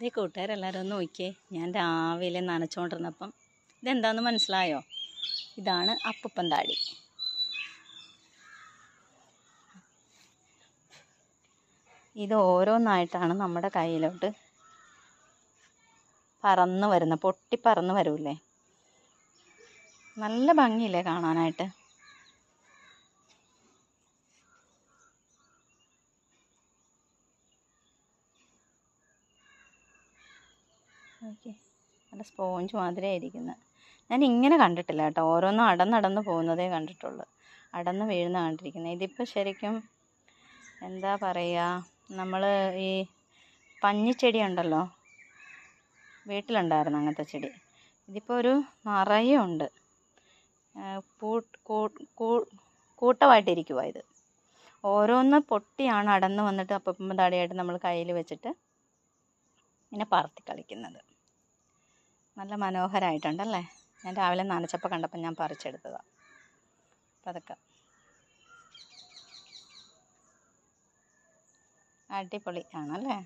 ഈ കൂട്ടുകാരെല്ലാവരും ഒന്ന് നോക്കിയേ. ഞാൻ രാവിലെ നനച്ചുകൊണ്ടിരുന്നപ്പം ഇതെന്താണെന്ന് മനസ്സിലായോ? ഇതാണ് അപ്പൂപ്പൻ താടി. ഇത് ഓരോന്നായിട്ടാണ് നമ്മുടെ കയ്യിലോട്ട് പറന്ന് വരുന്ന, പൊട്ടി പറന്ന് വരൂലേ? നല്ല ഭംഗിയില്ലേ കാണാനായിട്ട്? ഓക്കെ, നല്ല സ്പോഞ്ച് മാതിരിയായിരിക്കുന്നത്. ഞാൻ ഇങ്ങനെ കണ്ടിട്ടില്ല കേട്ടോ. ഓരോന്നും അടന്നടന്ന് പോകുന്നതേ കണ്ടിട്ടുള്ളൂ, അടന്ന് വീഴുന്ന കണ്ടിരിക്കുന്നത്. ഇതിപ്പോൾ ശരിക്കും എന്താ പറയുക, നമ്മൾ ഈ പഞ്ഞിച്ചെടി ഉണ്ടല്ലോ, വീട്ടിലുണ്ടായിരുന്നു അങ്ങനത്തെ ചെടി. ഇതിപ്പോൾ ഒരു നിറയെ ഉണ്ട്, കൂട്ടമായിട്ടിരിക്കുക. ഇത് ഓരോന്ന് പൊട്ടിയാണ് അടന്ന് വന്നിട്ട് അപ്പം താടിയായിട്ട് നമ്മൾ കയ്യിൽ വെച്ചിട്ട് ഇങ്ങനെ പറത്തി കളിക്കുന്നത്. നല്ല മനോഹരമായിട്ടുണ്ടല്ലേ? ഞാൻ രാവിലെ നനച്ചപ്പോൾ കണ്ടപ്പോൾ ഞാൻ പറിച്ചെടുത്തതാണ്. അപ്പം അതൊക്കെ അടിപൊളി ആണല്ലേ?